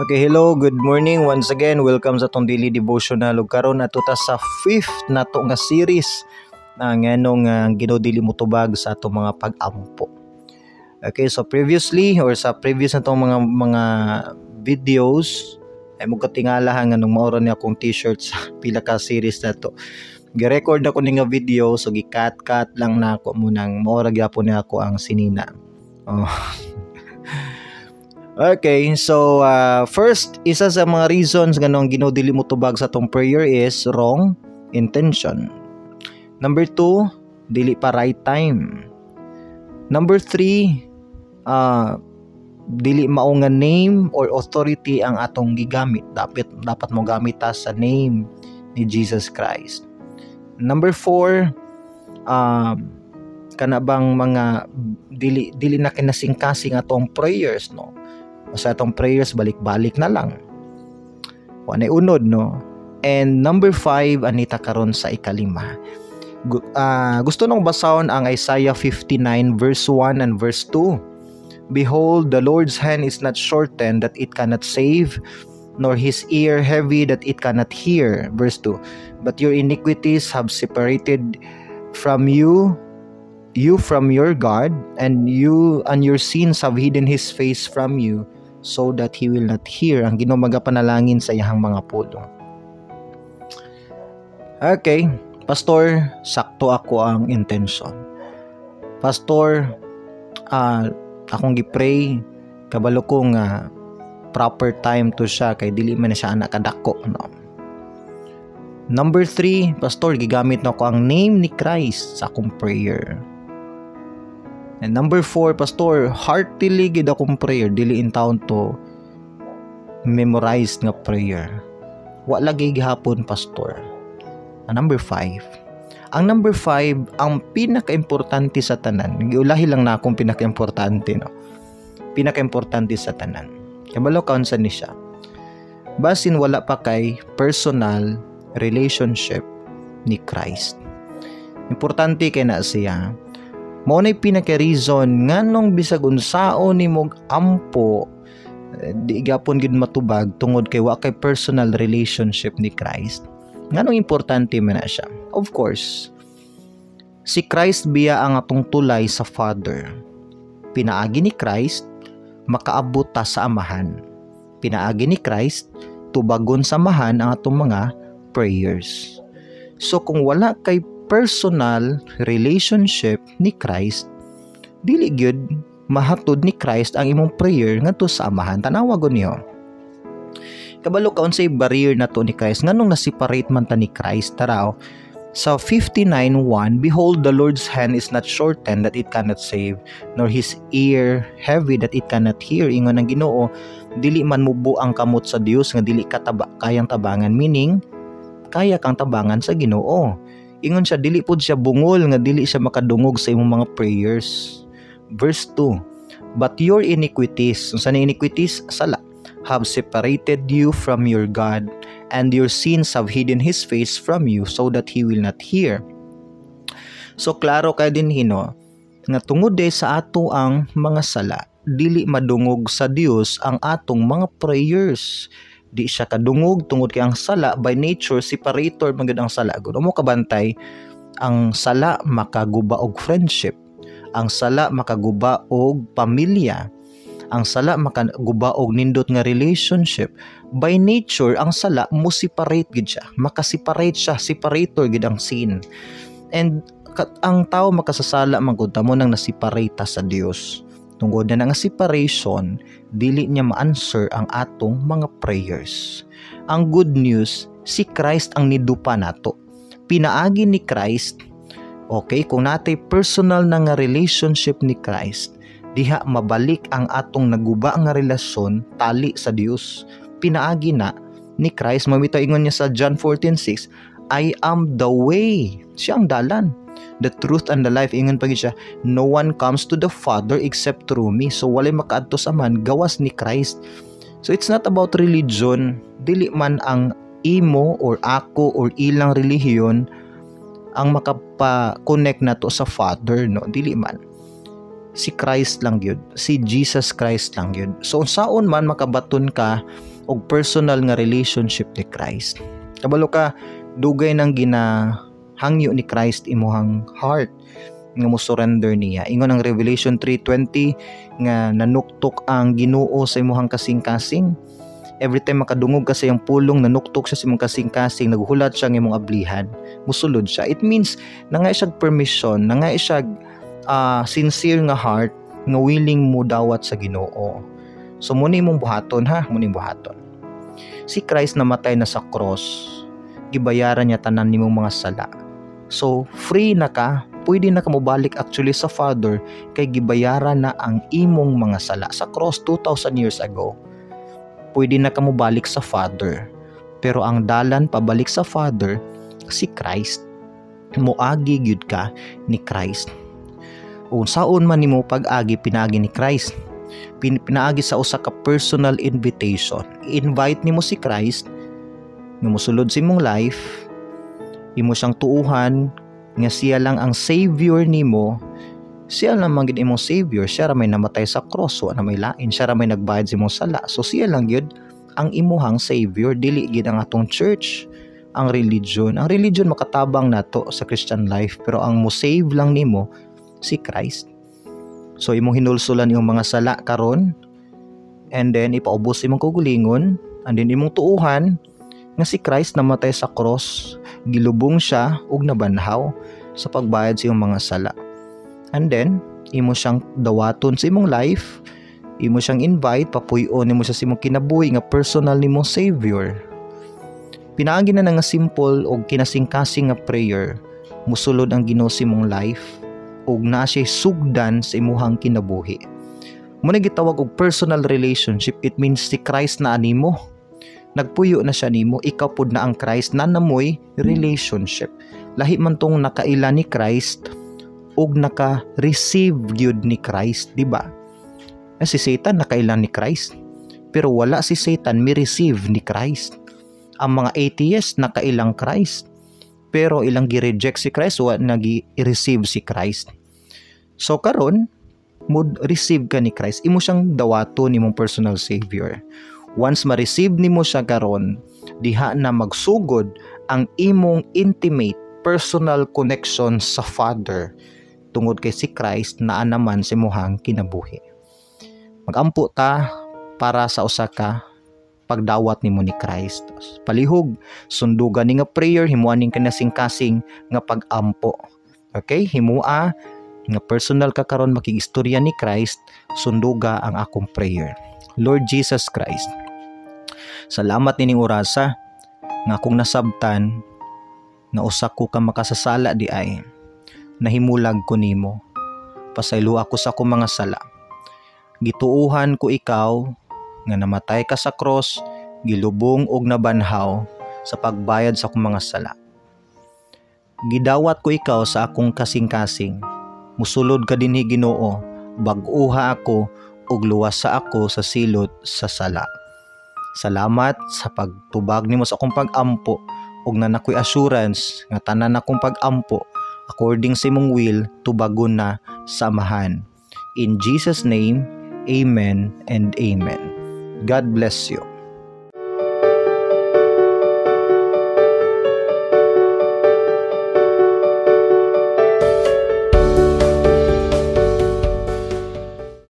Okay, hello, good morning once again. Welcome sa tong daily devotional ug karon ato ta sa fifth nato nga series na nganong ginodili mo tubag sa atong mga pag-ampo. Okay, so previously or sa previous natong mga videos ay mo katingala nganong maoro ni akong t-shirt sa pila ka series nato. Gi-record ako ni nga video so gi-cut lang na ako munang maoro gyapon ni ako ang sinina. Oh. Okay, so first, isa sa mga reasons ganong ginodili mo tubag sa tong prayer is wrong intention. Number 2, dili pa right time. Number 3, dili mao nga name or authority ang atong gigamit. Dapat mo gamit ta sa name ni Jesus Christ. Number 4, kana bang mga dili na kinasingkasing atong prayers, no? Sa atong prayers balik-balik na lang. Wanay unod, no? And number 5, anita karon sa ikalima. Gusto nung basahon ang Isaiah 59 verse 1 and verse 2. Behold, the Lord's hand is not shortened that it cannot save, nor his ear heavy that it cannot hear. Verse 2. But your iniquities have separated from you from your God, and your sins have hidden his face from you, so that he will not hear. Ang Ginoo magapanalangin sa iyang mga pulong. Okay, Pastor, sakto ako ang intention. Pastor, akong gipray kabalo ko nga proper time to siya kay dili man siya anak kadako, no? Number 3, Pastor, gigamit na ko ang name ni Christ sa akong prayer. And number 4, Pastor, heartily gid akong prayer, dili in taon to memorized nga prayer. Wa lagi gihapon, Pastor. Number 5. Ang number 5, ang pinaka-importante sa tanan. Giulahi lang na akong pinaka-importante, no? Pinaka-importante sa tanan. Kabalo kaon sa ni siya. Basin wala pa kay personal relationship ni Christ. Importante kay na siya. Mao nay pinaka-reason nganong bisag unsaon nimo ampo di gapon gid matubag tungod kay wa kay personal relationship ni Christ. Nganong importante man na siya? Of course, si Christ biya ang atong tulay sa Father. Pinaagi ni Christ makaabot ta sa Amahan. Pinaagi ni Christ tubagon sa Amahan ang atong mga prayers. So kung wala kay personal relationship ni Christ, dili gyud mahatod ni Christ ang imong prayer ngadto sa Amahan. Tanawa gud niyo. Kabalo ka unsay barrier nato ni Christ nganong na-separate man ta ni Christ. Taraw sa 59:1, behold, the Lord's hand is not shortened that it cannot save, nor his ear heavy that it cannot hear. Ingon ang Ginoo, dili man mubo ang kamot sa Dios nga dili ka kayang tabangan, meaning kaya kang tabangan sa Ginoo. Ingon siya, dili pod siya bungol nga dili siya makadungog sa imong mga prayers. Verse 2, but your iniquities, unsa na iniquities? Sala, have separated you from your God, and your sins have hidden his face from you, so that he will not hear. So klaro kay din hino nga tungod sa ato ang mga sala, dili madungog sa Dios ang atong mga prayers. Di siya kadungog tungod kay ang sala by nature separator man gud ang sala. Gud mo kabantay, ang sala makaguba og friendship, ang sala makaguba og pamilya, ang sala makaguba og nindot nga relationship. By nature ang sala mo separate gid siya, makaseparate siya, separator gid ang sin. And ang tao makasasala man gud mo nang naseparate sa Dios. Tungod na nga separation, dili niya ma-answer ang atong mga prayers. Ang good news, si Christ ang nidupa nato. Pinaagi ni Christ, okay, kung natay personal na nga relationship ni Christ, diha mabalik ang atong naguba nga relasyon tali sa Dios. Pinaagi na ni Christ, mamita ingon niya sa John 14:6, I am the way. Siya ang dalan, the truth and the life. Ingon pagi siya, no one comes to the Father except through me. So walay makaadto sa man gawas ni Christ. So it's not about religion. Dili man ang imo or ako or ilang relihiyon ang makapa-connect nato sa Father, no? Dili man. si Christ lang yun, si Jesus Christ lang yun. So unsaon man makabaton ka og personal nga relationship ni Christ, kabalo ka dugay nang ginahangyo ni Christ imuhang heart nga mo surrender niya. Ingon ang Revelation 3:20 nga nanuktok ang Ginoo sa imong kasing-kasing. Every time makadungog ka sa iyang pulong, nanuktok siya sa imong kasing-kasing, naghulat siya ng imong ablihan, musulod siya. It means na nga siya permission, na nga siya sincere nga heart nga willing mo dawat sa Ginoo. So muna imong buhaton ha, muna imong buhaton. Si Christ namatay na sa cross, gibayaran niya tanan nimong mga sala. So free na ka, pwede na ka mobalik actually sa Father kay gibayaran na ang imong mga sala sa cross 2,000 years ago. Pwede na ka mobalik sa Father, pero ang dalan pabalik sa Father si Christ. Moagi gyud ka ni Christ. Unsaon man nimo pag-agi pinagi ni Christ, pinaagi sa usa ka personal invitation. I-invite nimo si Christ nga mosulod sa imong life, imo siyang tuuhan nga siya lang ang savior nimo. Siya lang man gid imong savior, siya ra may namatay sa cross, wa na may lain, siya ra may nagbayad sa imong sala. So siya lang gyud ang imuhang savior, dili gid ang atong church, ang religion. Ang religion makatabang nato sa Christian life, pero ang mo save lang nimo si Christ. So imong hinulsulan imong mga sala karon, and then ipaubos imong kaugalingon, and then imong tuuhan nga si Christ namatay sa cross, gilubong siya ug nabanhaw sa pagbayad sa iyong mga sala. And then imo siyang dawaton sa imong life, imo siyang invite, papuy-on nimo siya sa imong kinabuhi nga personal nimong savior. Pinaagi na nga simple og kinasing-kasing nga prayer, musulod ang Ginoo sa imong life ug naa siya sugdan sa imong kinabuhi. Muna gitawag og personal relationship. It means si Christ na animo, nagpuyo na siya nimo, ikaw pud na ang Christ, na namoy relationship. Lahi man tong nakaila ni Christ ug naka-receive gyud ni Christ, di ba? Si Satan nakaila ni Christ, pero wala si Satan mi-receive ni Christ. Ang mga atheist nakailang Christ, pero ilang gi-reject si Christ, wa nagi-receive si Christ. So karon mo receive ka ni Christ, imo siyang dawato nimong personal savior. Once ma-receive nimo siya karon, diha na magsugod ang imong intimate personal connection sa Father tungod kay si Christ naa naman sa imong kinabuhi. Magampo ta para sa usa ka pagdawat nimo ni Christ. Palihog, sundugan ni nga prayer, himuan ning kanasing-kasing nga pag-ampo. Okay, himua nga personal ka karon makigistorya ni Christ, sunduga ang akong prayer. Lord Jesus Christ, salamat nining orasa nga akong nasabtan nga usa ko ka makasasala di ay nahimulag ko nimo. Pasaylo ako sa akong mga sala. Gituuhan ko ikaw nga namatay ka sa cross, gilubong og nabanhaw sa pagbayad sa akong mga sala. Gidawat ko ikaw sa akong kasing-kasing. Musulod ka dinhi Ginoo, bag-uha ako ug luwasa ako sa silot sa sala. Salamat sa pagtubag nimo sa akong pag-ampo ug na nakoy assurance nga tanan akong pag-ampo according sa imong will tubagon na samahan. In Jesus name, amen and amen. God bless you.